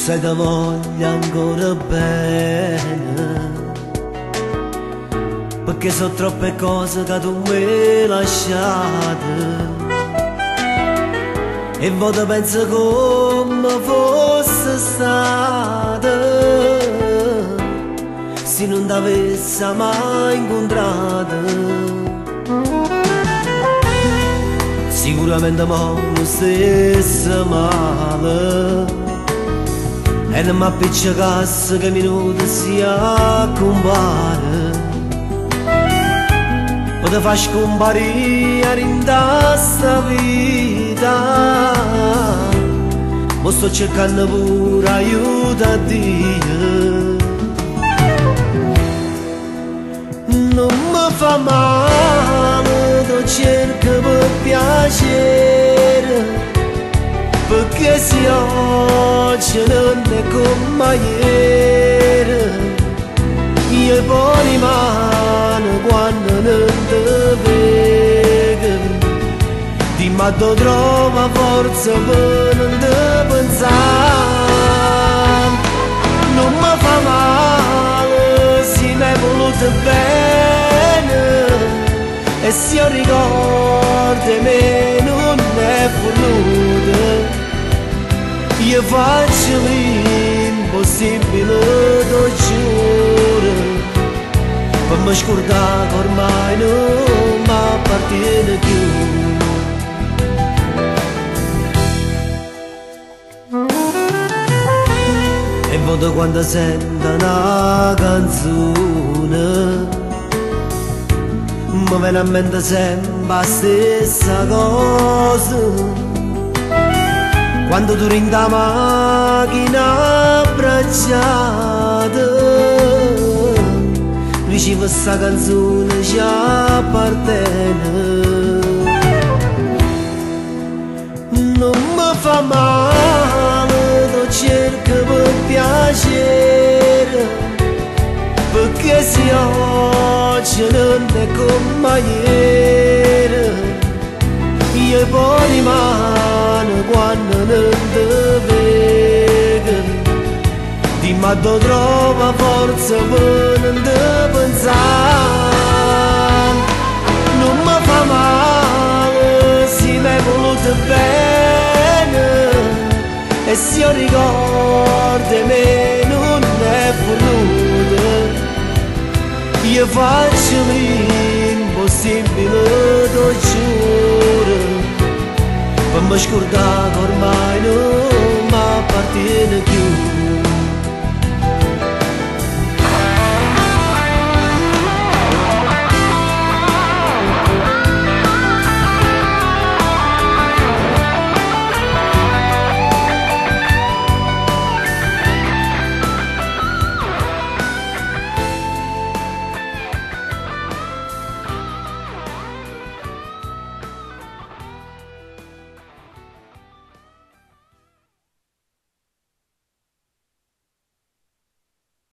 sai te voglio ancora bene, perché sono troppe cose che tu mi hai lasciate e voto penso come fosse stata se non t'avesse mai incontrata. Sicuramente mo lo stesso male e non mi appiccicasse che minuto si accompare o te fa scomparire in questa vita. Ma sto cercando pure aiuto a Dio. Non mi fa male, lo cerco per piacere, perché se oggi non è come ieri, io poi rimane quando non ti vedo. Dimmi a dove trova forza per non ti pensare. Non mi fa male se mi hai voluto bene, e se io ricordo me non è voluto. Io faccio l'impossibile, lo giuro, per mi scordare che ormai non mi appartiene più. E voto quando sento una canzone mi viene a mente sempre la stessa cosa. Quando tu in la macchina abbracciata, ricevo sta canzone ci appartiene. Non mi fa male, lo cerco per piacere, perché se oggi non è come ieri, io poi rimane quando non ti vedo. Dimmi a dove trova forza per non ti pensare. Non mi fa male se mi hai voluto bene, e se io ricordo me non è voluto. Io faccio l'impossibile, lo giuro, per mi scordare che ormai non mi appartiene più.